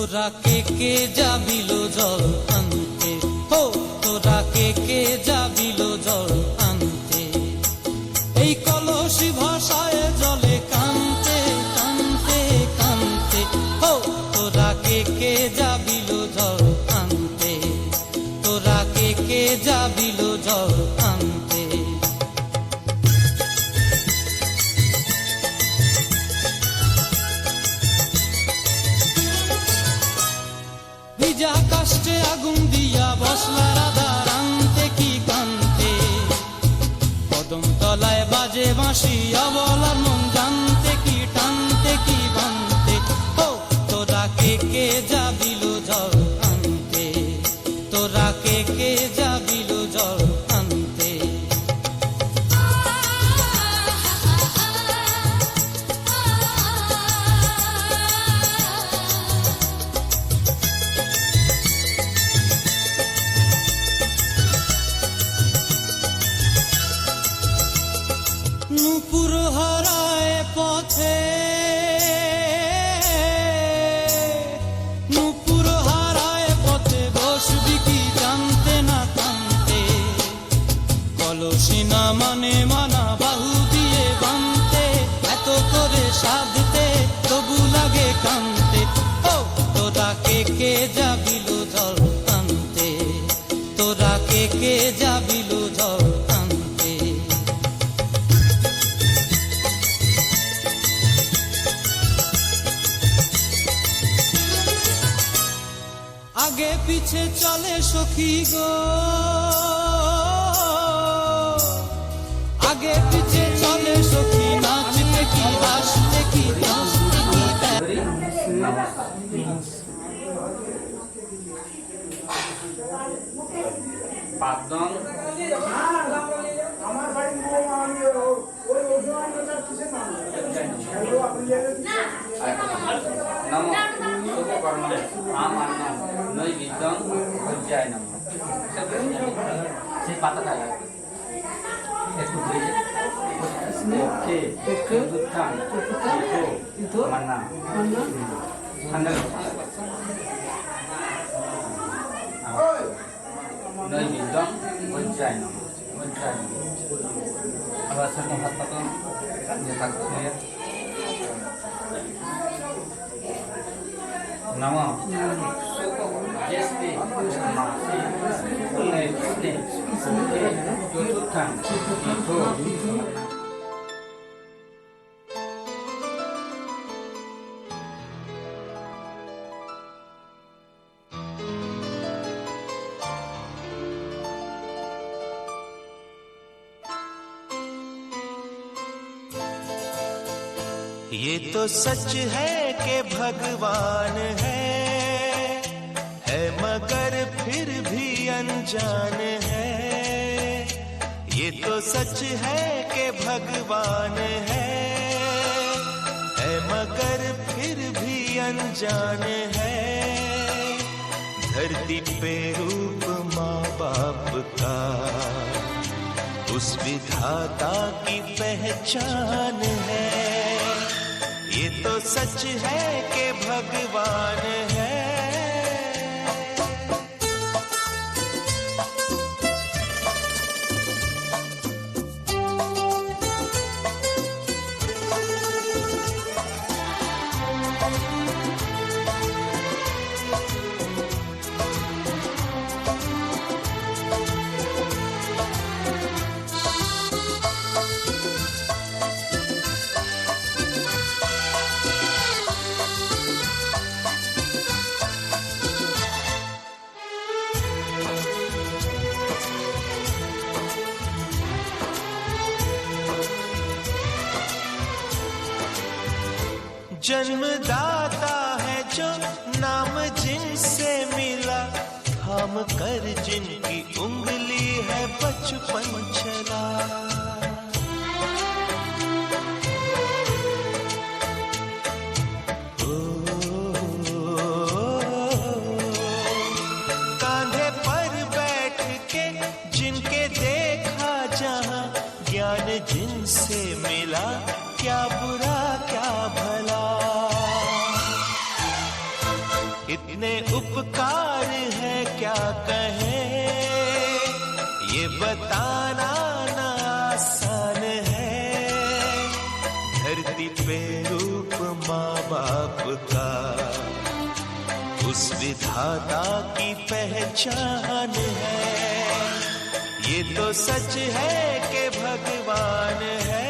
তোরা কে যাবিল জল আনতে, হো তোরা কে যাবিল জল আনতে, এই কলসি ভাষায় জলে কানতে কানতে কানতে, হো তোরা কে যাবিল জল আনতে, তোরা কে যাবিল জল আনতে। ভিজা কাষ্টে আগুন দিয়া বসলা রাধার আনতে কি কানতে, কদম তলায় বাজে বাঁশি অবলার মন জানতে কি টানতে কি বানতে, ও তোরা কে যাবিল জল আনতে, তোরা কে যাবিল জল আনতে। নূপুর হারায় পথে, নূপুর হারায় পথে বসবি কি জানতে না কানতে, কলসি না মানে মানা বাহু দিয়ে বানতে, এত করে সাধতে তবু লাগে কানতে, ও তোরা কে যাবিল জল আনতে, তোরা কে যাবিল জল আনতে। আগে পিছে চলে সখী গো, আগে পিছে চলে সখী, নাচতে কি হাসতে কি নাচতে কি। ये तो सच है कि भगवान है मगर फिर भी अनजान है। ये तो सच है कि भगवान है मगर फिर भी अनजान है। धरती पे रूप माँ बाप का उस विधाता की पहचान है। ये तो सच है कि भगवान है। जन्मदाता है जो नाम जिनसे मिला, थाम कर जिनकी उंगली है बचपन चला। कांधे पर बैठ के जिनके देखा जहां, ज्ञान जिनसे मिला क्या बुरा क्या भला। कितने उपकार है क्या कहे, ये बताना ना आसान है। धरती पे रूप माँ बाप का उस विधाता की पहचान है। ये तो सच है कि भगवान है।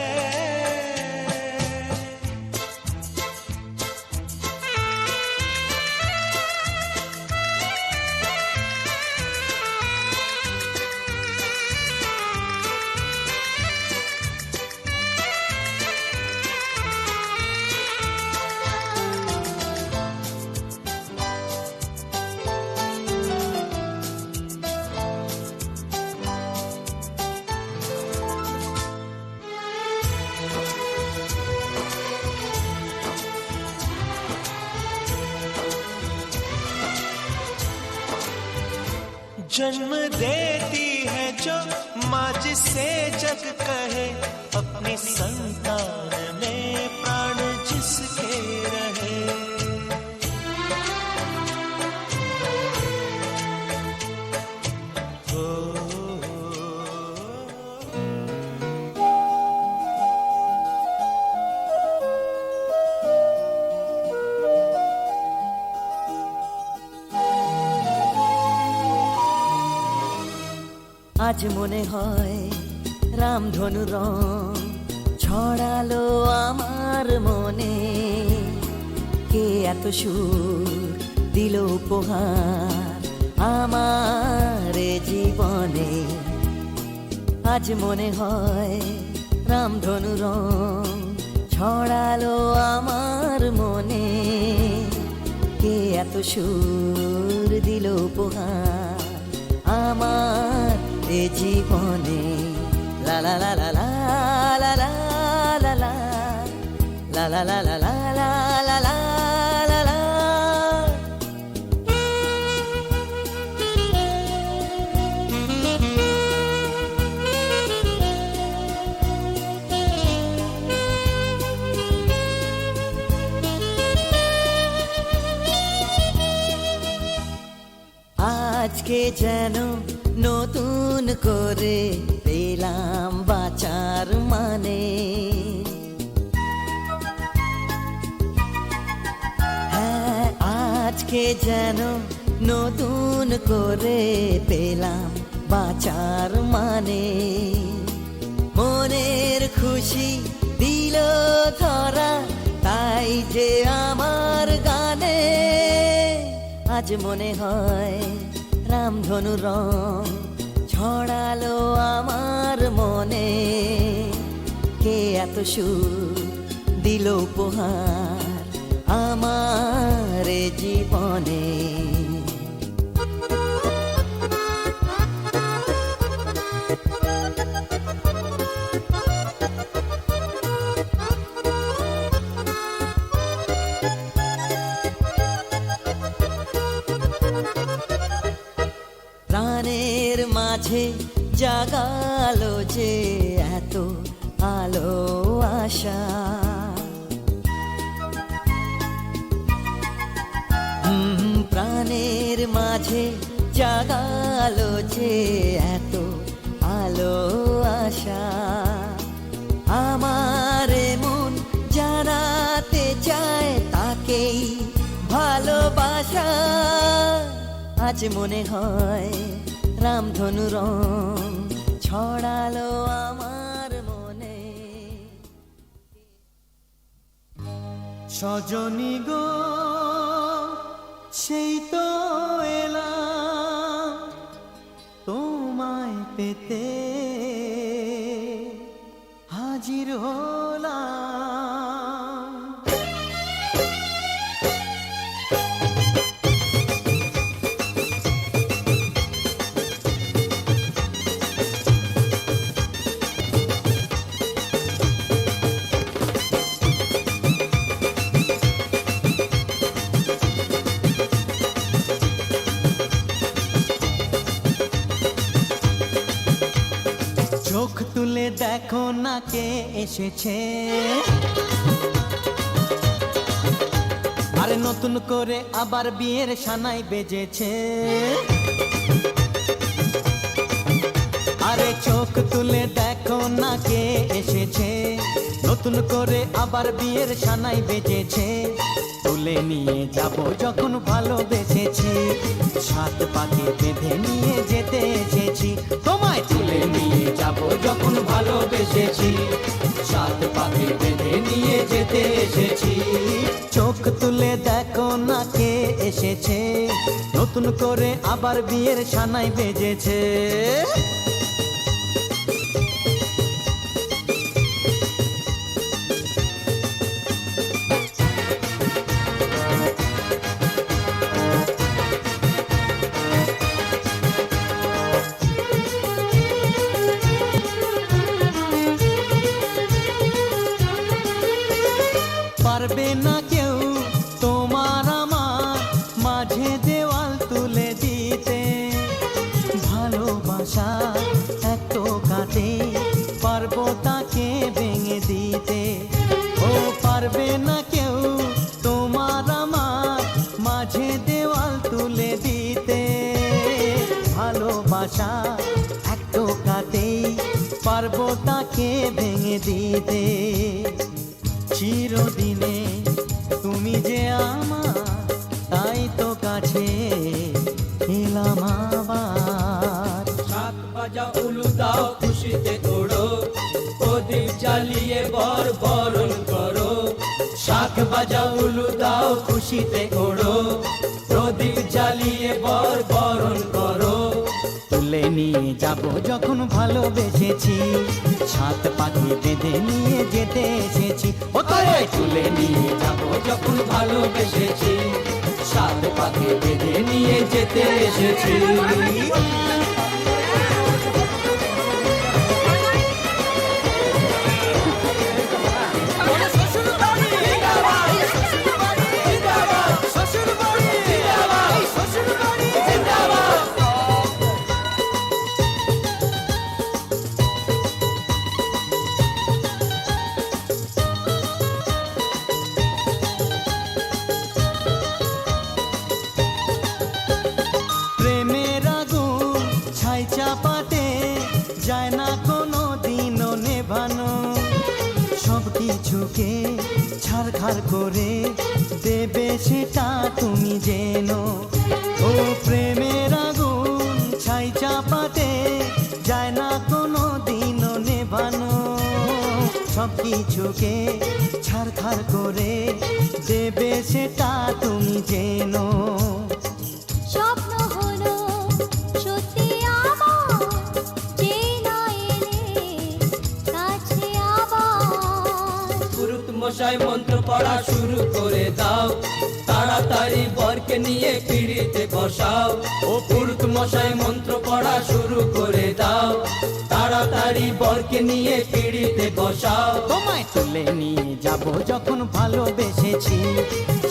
जन्म देती है जो माँ जिसे जग कहे, अपनी संतान में प्राण जिसके रहे। আজ মনে হয় রামধনু রং ছড়ালো আমার মনে, কে এত সুর দিল উপহার আমার জীবনে। আজ মনে হয় রামধনু রং ছড়ালো আমার মনে, কে এত সুর দিল উপহার আমার এ জীবনে। লা লা লা লা লা লা লা লা লা লা লা লা লা লা লা লা লা লা। আজকে যেন নতুন করে পেলাম বাঁচার মানে, হ্যাঁ আজকে যেন নতুন করে পেলাম বাঁচার মানে। মনের খুশি দিল ধরা তাই যে আমার গানে। আজ মনে হয় রামধনু রং ছড়ালো আমার মনে, কে এত সুর দিল উপহার আমার জীবনে। প্রাণের মাঝে জাগালো যে এত আলো আশা, প্রাণের মাঝে জাগালো যে এত আলো আশা। আমার মন জানাতে চায় তাকেই ভালোবাসা। আজ মনে হয় রামধনু রং ছড়ালো আমার মনে। সজনী গো সেই তো এলাম তোমায় পেতে, হাজির হলাম। চোখ তুলে দেখো না কে এসেছে, আরে নতুন করে আবার বিয়ের সানাই বেজেছে, আরে চোখ তুলে দেখো না কে এসেছে। নতুন করে আবার বিয়ের সানাই বেজেছে, তুলে নিয়ে যাব যখন ভালোবেসেছি, সাত পাকে বেঁধে নিয়ে যেতে এসেছি। তোমায় তুলে নিয়ে যাব যখন ভালোবেসেছি, সাত পাকে বেঁধে নিয়ে যেতে এসেছি। চোখ তুলে দেখো না কে এসেছে, নতুন করে আবার বিয়ের সানাই বেজেছে। পারবে না কেউ তোমার আমার মাঝে দেওয়াল তুলে দিতে, ভালোবাসা এত কাটে পারবো তাকে ভেঙে দিতে। ও পারবে না কেউ তোমার আমার মাঝে দেওয়াল তুলে দিতে, ভালোবাসা এত কাটে পারবো তাকে ভেঙে দিতে। চিরদিনে তুমি যে আমার, তাই তো কাছে এলাম আবার। শাক ভাজা উলু দাও খুশিতে ওড়ো, প্রদীপ জ্বালিয়ে বর বরণ করো। শাক ভাজা উলু দাও খুশিতে ওড়ো, প্রদীপ জ্বালিয়ে বর বরণ করো। তুলে নিয়ে যাব যখন ভালোবেসেছি, সাত পাখি বেঁধে নিয়ে যেতে এসেছি। ও তোরে তুলে নিয়ে যাব যখন ভালোবেসেছি, সাত পাকে বেঁধে নিয়ে যেতে এসেছি। চাপাতে যায় না কোনো দিনও নেভানো, সব কিছুকে ছাড়খাড় করে দেবে সেটা তুমি জেনো। ও প্রেমের আগুন ছাই চাপাতে যায় না কোনো দিনও নেভানো, সব কিছুকে ছাড়খাড় করে দেবে সেটা তুমি জেনো। স্বপ্ন হলো সত্যি আমার, যে না এলে কাছে আবার। পুরুত মশাই মন্ত্র পড়া শুরু করে দাও, তাড়াতাড়ি বরকে নিয়ে পিড়িতে বসাও। ও পুরুত মশাই মন্ত্র পড়া শুরু করে দাও, তাড়াতাড়ি বরকে নিয়ে পিড়িতে বসাও। তোমায় তুলে নিয়ে যাব যখন ভালোবেসেছি,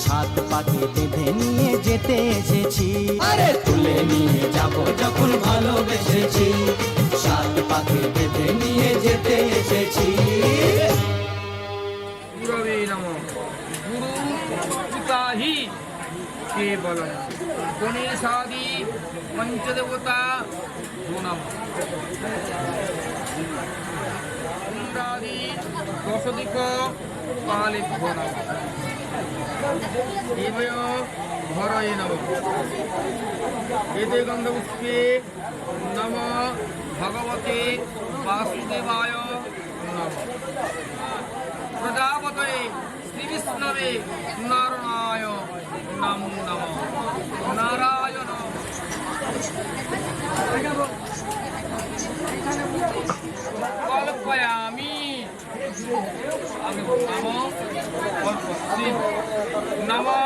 সাত পাকে বেঁধে নিয়ে যেতে এসেছি। আরে তুলে নিয়ে যাব যখন ভালোবেসেছি, সাত পাকে বেঁধে নিয়ে যেতে এসেছি। गुरवे नमः। गुरु पिता ही केवलम, गणेशादि पंचदेवता नमः। इंद्रादि दशदिक कालेभ्यो नमः। देवय हरये नमः। एते गन्धपुष्पे नमः भगवते वासुदेवाय नमः। प्रजापते श्री विष्णवे नारायण नमो नमः। नारायण कल्पयामि। नमो कल्पस्मि। नमः